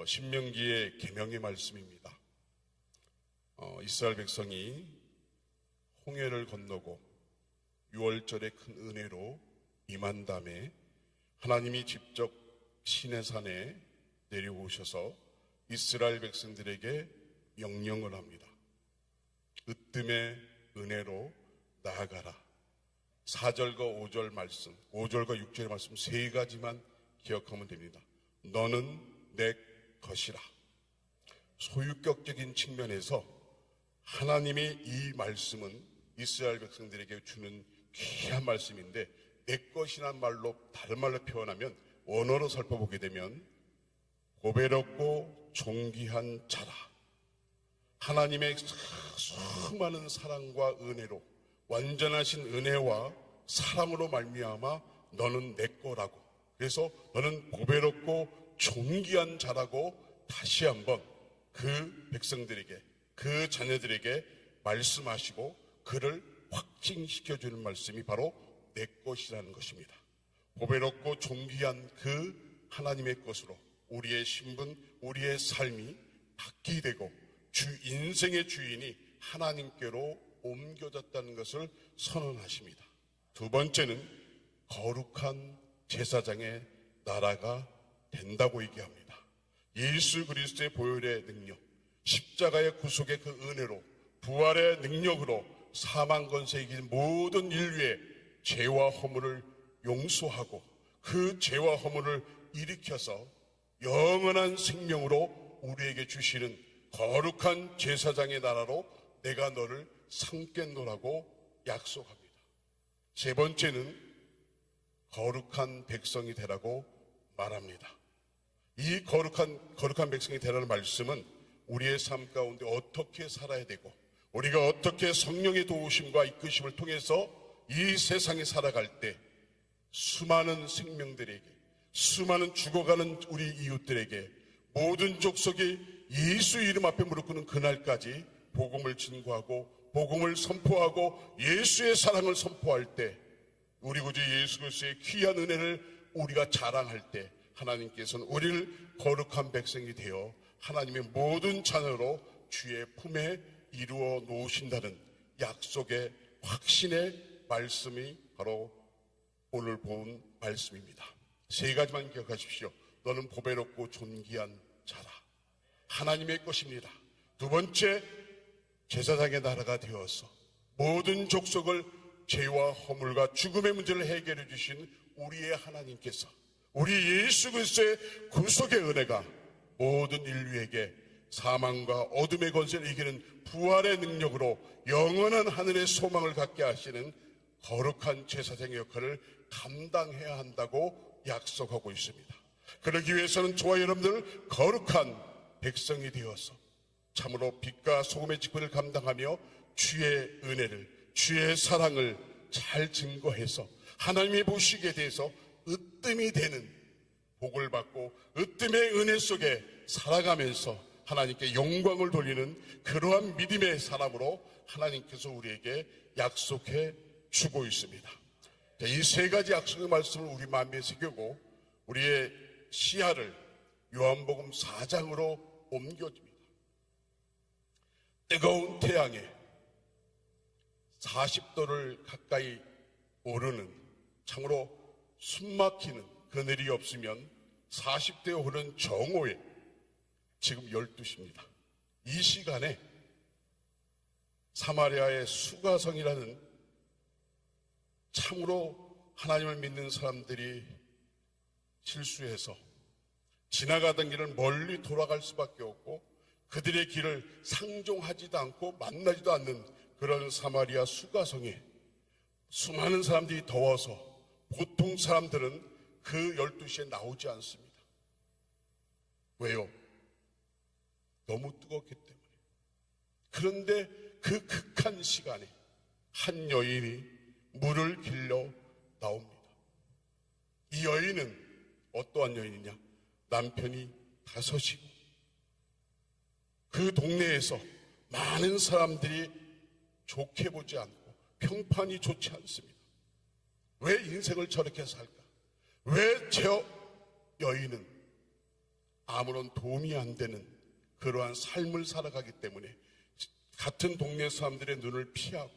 신명기의 계명의 말씀입니다. 이스라엘 백성이 홍해를 건너고 6월절의 큰 은혜로 임한 다음에 하나님이 직접 시내산에 내려오셔서 이스라엘 백성들에게 명령을 합니다. 으뜸의 은혜로 나아가라. 4절과 5절 말씀, 5절과 6절의 말씀 세 가지만 기억하면 됩니다. 너는 내 것이라. 소유격적인 측면에서 하나님의 이 말씀은 이스라엘 백성들에게 주는 귀한 말씀인데, 내 것이란 말로, 다른 말로 표현하면, 원어로 살펴보게 되면 고배롭고 존귀한 자라. 하나님의 수많은 사랑과 은혜로, 완전하신 은혜와 사랑으로 말미암아 너는 내 거라고, 그래서 너는 고배롭고 존귀한 자라고 다시 한번 그 백성들에게, 그 자녀들에게 말씀하시고 그를 확증시켜주는 말씀이 바로 내 것이라는 것입니다. 고배롭고 존귀한 그 하나님의 것으로 우리의 신분, 우리의 삶이 바뀌게 되고 주 인생의 주인이 하나님께로 옮겨졌다는 것을 선언하십니다. 두 번째는 거룩한 제사장의 나라가 된다고 얘기합니다. 예수 그리스도의 보혈의 능력, 십자가의 구속의 그 은혜로, 부활의 능력으로 사망 권세에 이긴 모든 인류의 죄와 허물을 용서하고 그 죄와 허물을 일으켜서 영원한 생명으로 우리에게 주시는 거룩한 제사장의 나라로 내가 너를 삼겠노라고 약속합니다. 세 번째는 거룩한 백성이 되라고 말합니다. 이 거룩한 백성이 되라는 말씀은 우리의 삶 가운데 어떻게 살아야 되고, 우리가 어떻게 성령의 도우심과 이끄심을 통해서 이 세상에 살아갈 때 수많은 생명들에게, 수많은 죽어가는 우리 이웃들에게, 모든 족속이 예수 이름 앞에 무릎 꿇는 그날까지 복음을 증거하고 복음을 선포하고 예수의 사랑을 선포할 때, 우리 구주 예수 그리스도의 귀한 은혜를 우리가 자랑할 때 하나님께서는 우리를 거룩한 백성이 되어 하나님의 모든 자녀로 주의 품에 이루어 놓으신다는 약속의 확신의 말씀이 바로 오늘 본 말씀입니다. 세 가지만 기억하십시오. 너는 보배롭고 존귀한 자라. 하나님의 것입니다. 두 번째, 제사장의 나라가 되어서 모든 족속을 죄와 허물과 죽음의 문제를 해결해 주신 우리의 하나님께서, 우리 예수 그리스도의 구속의 은혜가 모든 인류에게 사망과 어둠의 권세를 이기는 부활의 능력으로 영원한 하늘의 소망을 갖게 하시는 거룩한 제사장의 역할을 감당해야 한다고 약속하고 있습니다. 그러기 위해서는 저와 여러분들 거룩한 백성이 되어서 참으로 빛과 소금의 직분을 감당하며 주의 은혜를, 주의 사랑을 잘 증거해서 하나님이 보시기에 대해서 으뜸이 되는 복을 받고 으뜸의 은혜 속에 살아가면서 하나님께 영광을 돌리는 그러한 믿음의 사람으로 하나님께서 우리에게 약속해 주고 있습니다. 이 세 가지 약속의 말씀을 우리 마음에 새기고 우리의 시야를 요한복음 4장으로 옮겨줍니다. 뜨거운 태양에 40도를 가까이 오르는, 참으로 숨막히는 그늘이 없으면 40도에 오르는 정오에 지금 12시입니다. 이 시간에 사마리아의 수가성이라는 참으로 하나님을 믿는 사람들이 실수해서 지나가던 길을 멀리 돌아갈 수밖에 없고 그들의 길을 상종하지도 않고 만나지도 않는 그런 사마리아 수가성에 수많은 사람들이 더워서 보통 사람들은 그 12시에 나오지 않습니다. 왜요? 너무 뜨겁기 때문에. 그런데 그 극한 시간에 한 여인이 물을 길러 나옵니다. 이 여인은 어떠한 여인이냐? 남편이 5이고 그 동네에서 많은 사람들이 좋게 보지 않고 평판이 좋지 않습니다. 왜 인생을 저렇게 살까? 왜 저 여인은 아무런 도움이 안 되는 그러한 삶을 살아가기 때문에 같은 동네 사람들의 눈을 피하고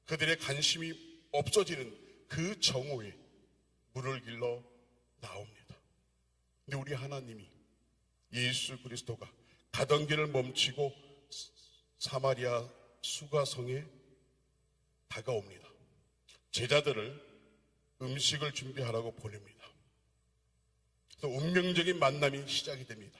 그들의 관심이 없어지는 그 정오에 물을 길러 나옵니다. 근데 우리 하나님이 예수 그리스도가 가던 길을 멈추고 사마리아 수가성에 다가옵니다. 제자들을 음식을 준비하라고 보냅니다. 또 운명적인 만남이 시작이 됩니다.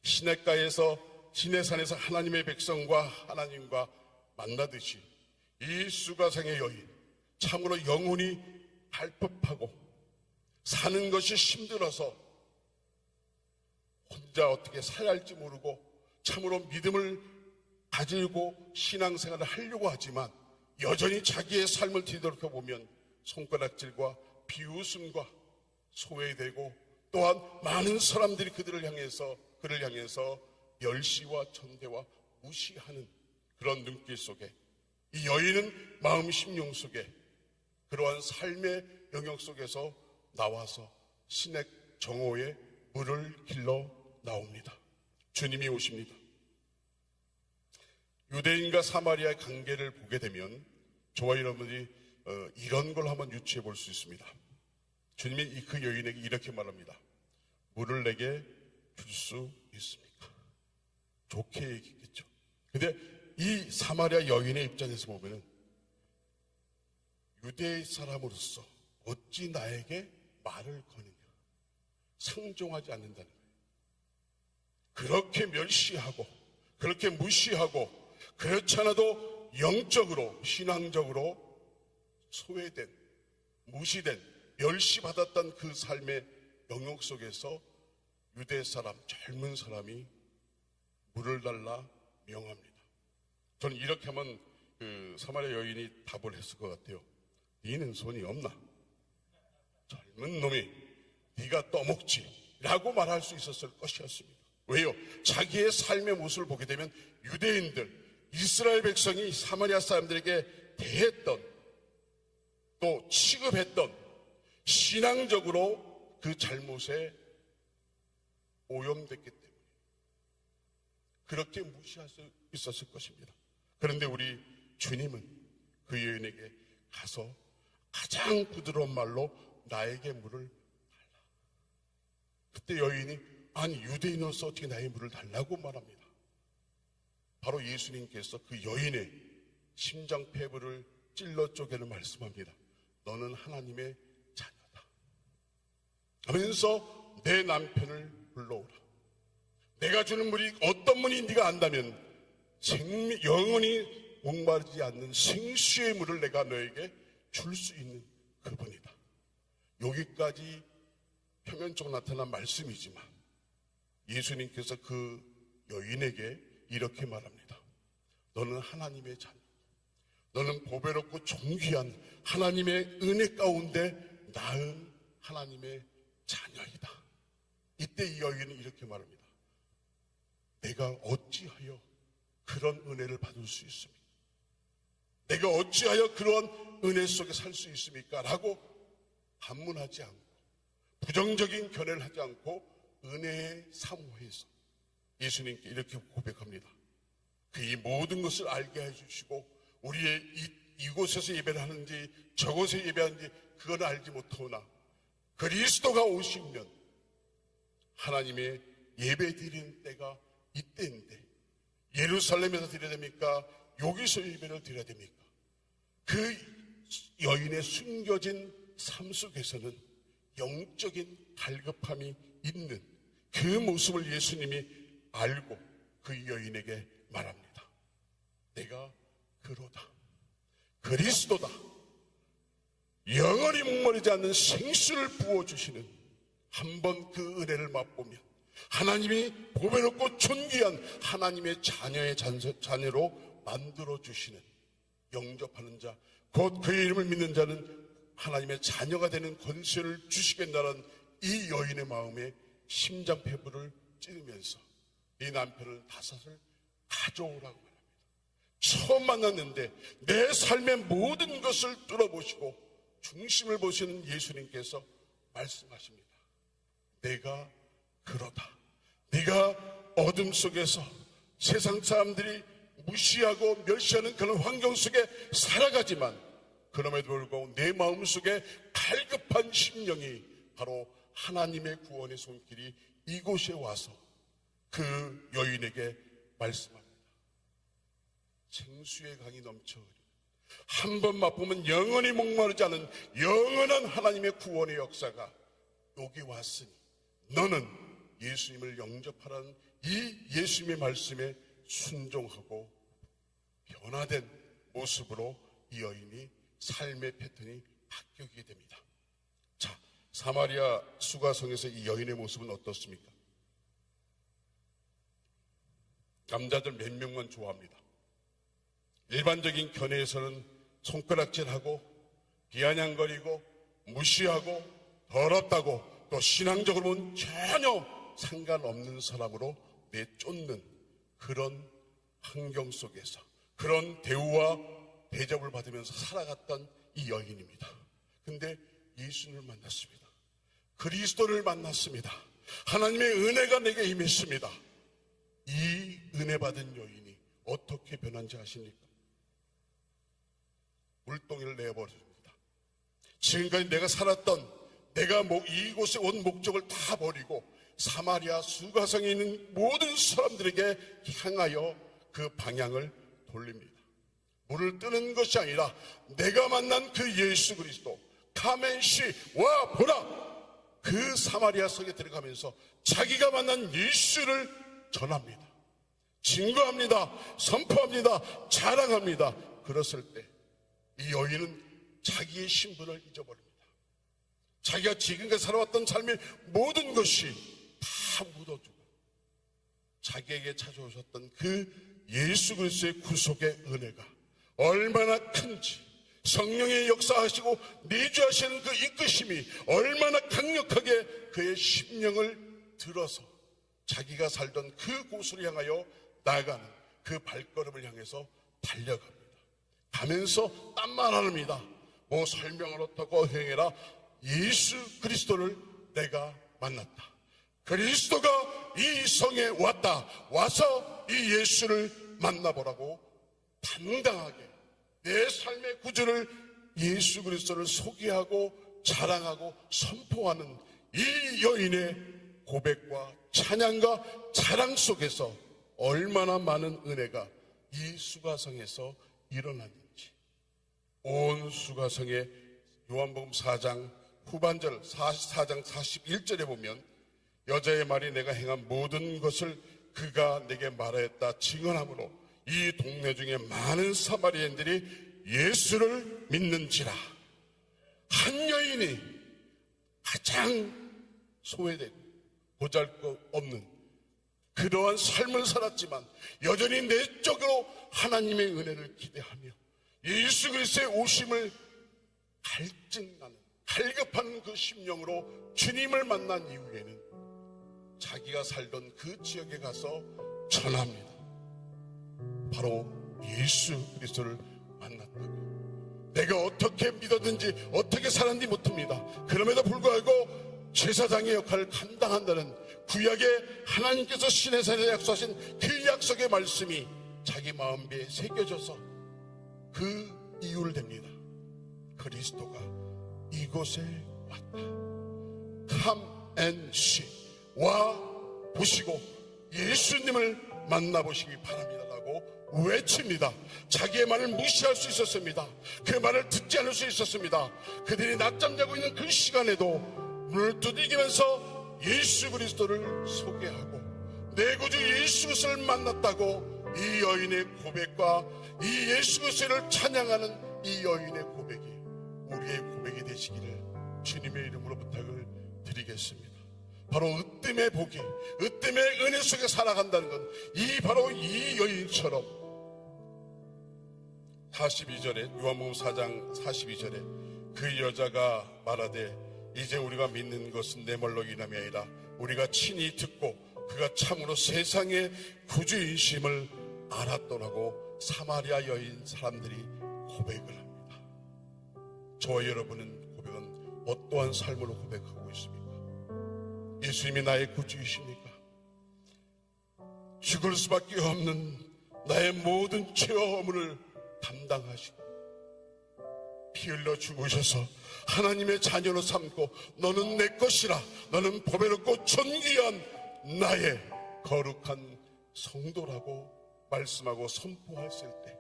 시냇가에서 시내산에서 하나님의 백성과 하나님과 만나듯이 이 수가성의 여인, 참으로 영혼이 갈급하고 사는 것이 힘들어서 혼자 어떻게 살아야 할지 모르고 참으로 믿음을 가지고 신앙생활을 하려고 하지만 여전히 자기의 삶을 뒤돌아보면 손가락질과 비웃음과 소외되고 또한 많은 사람들이 그를 향해서 멸시와 천대와 무시하는 그런 눈길 속에 이 여인은 마음 심령 속에 그러한 삶의 영역 속에서 나와서 시냇 정오에 물을 길러 나옵니다. 주님이 오십니다. 유대인과 사마리아의 관계를 보게 되면 저와 여러분들이 이런 걸 한번 유추해 볼 수 있습니다. 주님이 그 여인에게 이렇게 말합니다. 물을 내게 줄 수 있습니까? 좋게 얘기했겠죠. 근데 이 사마리아 여인의 입장에서 보면은 유대 사람으로서 어찌 나에게 말을 거느냐. 상종하지 않는다는 거예요. 그렇게 멸시하고 그렇게 무시하고 그렇지 않아도 영적으로 신앙적으로 소외된 무시된 멸시받았던 그 삶의 영역 속에서 유대 사람 젊은 사람이 물을 달라 명합니다. 저는 이렇게 하면 그 사마리아 여인이 답을 했을 것 같아요. 너는 손이 없나? 젊은 놈이 네가 떠먹지 라고 말할 수 있었을 것이었습니다. 왜요? 자기의 삶의 모습을 보게 되면 유대인들 이스라엘 백성이 사마리아 사람들에게 대했던 또 취급했던 신앙적으로 그 잘못에 오염됐기 때문에 그렇게 무시할 수 있었을 것입니다. 그런데 우리 주님은 그 여인에게 가서 가장 부드러운 말로 나에게 물을 달라. 그때 여인이 아니 유대인으로서 어떻게 나의 물을 달라고 말합니다. 바로 예수님께서 그 여인의 심장폐부를 찔러 쪼개는 말씀합니다. 너는 하나님의 자녀다 하면서 내 남편을 불러오라. 내가 주는 물이 어떤 물이 네가 안다면 영원히 목마르지 않는 생수의 물을 내가 너에게 줄 수 있는 그분이다. 여기까지 표면적으로 나타난 말씀이지만 예수님께서 그 여인에게 이렇게 말합니다. 너는 하나님의 자녀, 너는 보배롭고 존귀한 하나님의 은혜 가운데 낳은 하나님의 자녀이다. 이때 이 여인은 이렇게 말합니다. 내가 어찌하여 그런 은혜를 받을 수 있습니까? 내가 어찌하여 그런 은혜 속에 살 수 있습니까? 라고 반문하지 않고 부정적인 견해를 하지 않고 은혜의 사모해서 예수님께 이렇게 고백합니다. 그 이 모든 것을 알게 해주시고 우리의 이곳에서 예배를 하는지 저곳에 예배하는지 그건 알지 못하오나 그리스도가 오시면 하나님의 예배 드리는 때가 이때인데 예루살렘에서 드려야 됩니까? 여기서 예배를 드려야 됩니까? 그 여인의 숨겨진 삶 속에서는 영적인 갈급함이 있는 그 모습을 예수님이 알고 그 여인에게 말합니다. 내가 그로다. 그리스도다. 영원히 목마르지 않는 생수를 부어주시는 한번 그 은혜를 맛보면 하나님이 보배롭고 존귀한 하나님의 자녀로 만들어주시는 영접하는 자, 곧 그의 이름을 믿는 자는 하나님의 자녀가 되는 권세를 주시겠다는 이 여인의 마음에 심장폐부를 찌르면서 이 남편을 다섯을 가져오라고 합니다. 처음 만났는데 내 삶의 모든 것을 뚫어보시고 중심을 보시는 예수님께서 말씀하십니다. 내가 그러다. 네가 어둠 속에서 세상 사람들이 무시하고 멸시하는 그런 환경 속에 살아가지만 그럼에도 불구하고 내 마음속에 갈급한 심령이 바로 하나님의 구원의 손길이 이곳에 와서 그 여인에게 말씀합니다. 생수의 강이 넘쳐 한 번 맛보면 영원히 목마르지 않은 영원한 하나님의 구원의 역사가 여기 왔으니 너는 예수님을 영접하라는 이 예수님의 말씀에 순종하고 변화된 모습으로 이 여인이 삶의 패턴이 바뀌게 됩니다. 자, 사마리아 수가성에서 이 여인의 모습은 어떻습니까? 남자들 몇 명만 좋아합니다. 일반적인 견해에서는 손가락질하고 비아냥거리고 무시하고 더럽다고 또 신앙적으로는 전혀 상관없는 사람으로 내쫓는 그런 환경 속에서 그런 대우와 대접을 받으면서 살아갔던 이 여인입니다. 근데 예수님을 만났습니다. 그리스도를 만났습니다. 하나님의 은혜가 내게 임했습니다. 이 은혜 받은 여인이 어떻게 변한지 아십니까? 물동이를 내버립니다. 지금까지 내가 살았던 내가 이곳에 온 목적을 다 버리고 사마리아 수가성에 있는 모든 사람들에게 향하여 그 방향을 돌립니다. 물을 뜨는 것이 아니라 내가 만난 그 예수 그리스도 카멘시 와 보라, 그 사마리아 성에 들어가면서 자기가 만난 예수를 전합니다. 증거합니다. 선포합니다. 자랑합니다. 그랬을 때 이 여인은 자기의 신분을 잊어버립니다. 자기가 지금까지 살아왔던 삶의 모든 것이 다 묻어두고 자기에게 찾아오셨던 그 예수 그리스도의 구속의 은혜가 얼마나 큰지, 성령의 역사하시고 내주하시는 그 이끄심이 얼마나 강력하게 그의 심령을 들어서 자기가 살던 그 곳으로 향하여 나아가는 그 발걸음을 향해서 달려갑니다. 가면서 딴 말 안 합니다. 뭐 설명을 어떻고 행해라. 예수 그리스도를 내가 만났다. 그리스도가 이 성에 왔다. 와서 이 예수를 만나보라고 당당하게 내 삶의 구주를 예수 그리스도를 소개하고 자랑하고 선포하는 이 여인의 고백과 찬양과 자랑 속에서 얼마나 많은 은혜가 이 수가성에서 일어났는지, 온 수가성의 요한복음 4장 후반절 44장 41절에 보면 여자의 말이 내가 행한 모든 것을 그가 내게 말하였다 증언하므로 이 동네 중에 많은 사마리아인들이 예수를 믿는지라. 한 여인이 가장 소외되고 보잘것없는 그러한 삶을 살았지만 여전히 내적으로 하나님의 은혜를 기대하며 예수 그리스도의 오심을 갈증나는 갈급한 그 심령으로 주님을 만난 이후에는 자기가 살던 그 지역에 가서 전합니다. 바로 예수 그리스도를 만났다고. 내가 어떻게 믿었는지 어떻게 살았는지 못합니다. 그럼에도 불구하고 제사장의 역할을 감당한다는 구약의 하나님께서 시내산에 약속하신 그 약속의 말씀이 자기 마음에 새겨져서 그 이유를 댑니다. 그리스도가 이곳에 왔다. Come and see. 와 보시고 예수님을 만나보시기 바랍니다라고 외칩니다. 자기의 말을 무시할 수 있었습니다. 그 말을 듣지 않을 수 있었습니다. 그들이 낮잠 자고 있는 그 시간에도 문을 두들기면서 예수 그리스도를 소개하고 내 구주 예수 그리스도를 만났다고 이 여인의 고백과 이 예수 그리스도를 찬양하는 이 여인의 고백이 우리의 고백이 되시기를 주님의 이름으로 부탁을 드리겠습니다. 바로 으뜸의 복이, 으뜸의 은혜 속에 살아간다는 건 바로 이 여인처럼 42절에 요한복음 4장 42절에 그 여자가 말하되 이제 우리가 믿는 것은 내 말로 인함이 아니라 우리가 친히 듣고 그가 참으로 세상의 구주이심을 알았더라고 사마리아 여인 사람들이 고백을 합니다. 저와 여러분은 고백은 어떠한 삶으로 고백하고 있습니까? 예수님이 나의 구주이십니까? 죽을 수밖에 없는 나의 모든 죄와 허물을 담당하시고 피 흘려 죽으셔서 하나님의 자녀로 삼고 너는 내 것이라, 너는 보배롭고 존귀한 나의 거룩한 성도라고 말씀하고 선포했을 때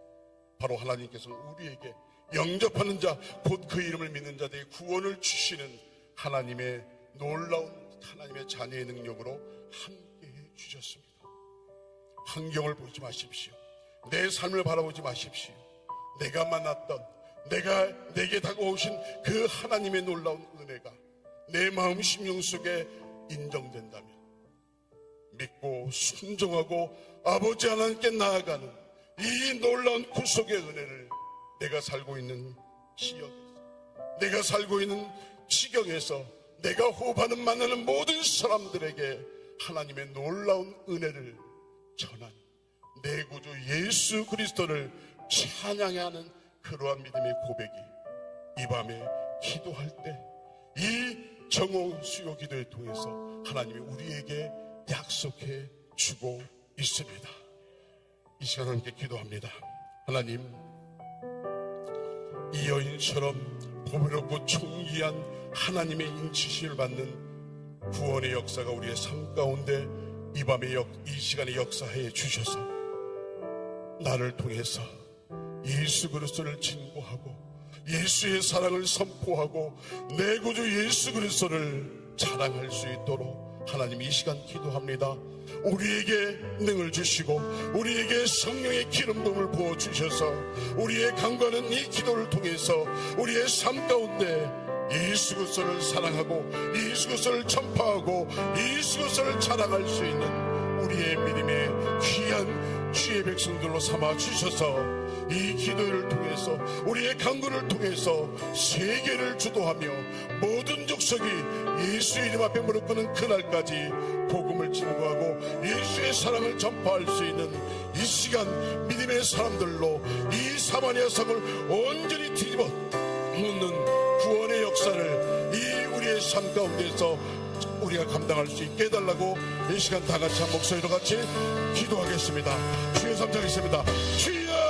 바로 하나님께서는 우리에게 영접하는 자, 곧 그 이름을 믿는 자들에게 구원을 주시는 하나님의 놀라운 하나님의 자녀의 능력으로 함께해 주셨습니다. 환경을 보지 마십시오. 내 삶을 바라보지 마십시오. 내가 만났던, 내게 다가오신 그 하나님의 놀라운 은혜가 내 마음 심령 속에 인정된다면 믿고 순종하고 아버지 하나님께 나아가는 이 놀라운 구속의 은혜를 내가 살고 있는 지역에서, 내가 살고 있는 지경에서, 내가 호흡하는 만나는 모든 사람들에게 하나님의 놀라운 은혜를 전한 내 구주 예수 그리스도를 찬양해야 하는 그러한 믿음의 고백이 이 밤에 기도할 때 이 정오 수요 기도를 통해서 하나님이 우리에게 약속해 주고 있습니다. 이 시간 함께 기도합니다. 하나님, 이 여인처럼 보배롭고 존귀한 하나님의 인치심을 받는 구원의 역사가 우리의 삶 가운데 이 밤에 이 시간에 역사해 주셔서 나를 통해서 예수 그리스도를 증거하고 예수의 사랑을 선포하고 내 구주 예수 그리스도를 자랑할 수 있도록 하나님 이 시간 기도합니다. 우리에게 능을 주시고 우리에게 성령의 기름 부음을 부어주셔서 우리의 간과는 이 기도를 통해서 우리의 삶 가운데 예수 그리스도를 사랑하고 예수 그리스도를 전파하고 예수 그리스도를 자랑할 수 있는 우리의 믿음의 귀한 주의 백성들로 삼아 주셔서 이 기도를 통해서 우리의 간구를 통해서 세계를 주도하며 모든 족속이 예수 이름 앞에 무릎 꿇는 그날까지 복음을 증거하고 예수의 사랑을 전파할 수 있는 이 시간 믿음의 사람들로 이 사마리아 성을 온전히 뒤집어 놓는 구원의 역사를 이 우리의 삶 가운데서 우리가 감당할 수 있게 해달라고 이 시간 다 같이 한 목소리로 같이 기도하겠습니다. 주의 삼창하겠습니다. 주여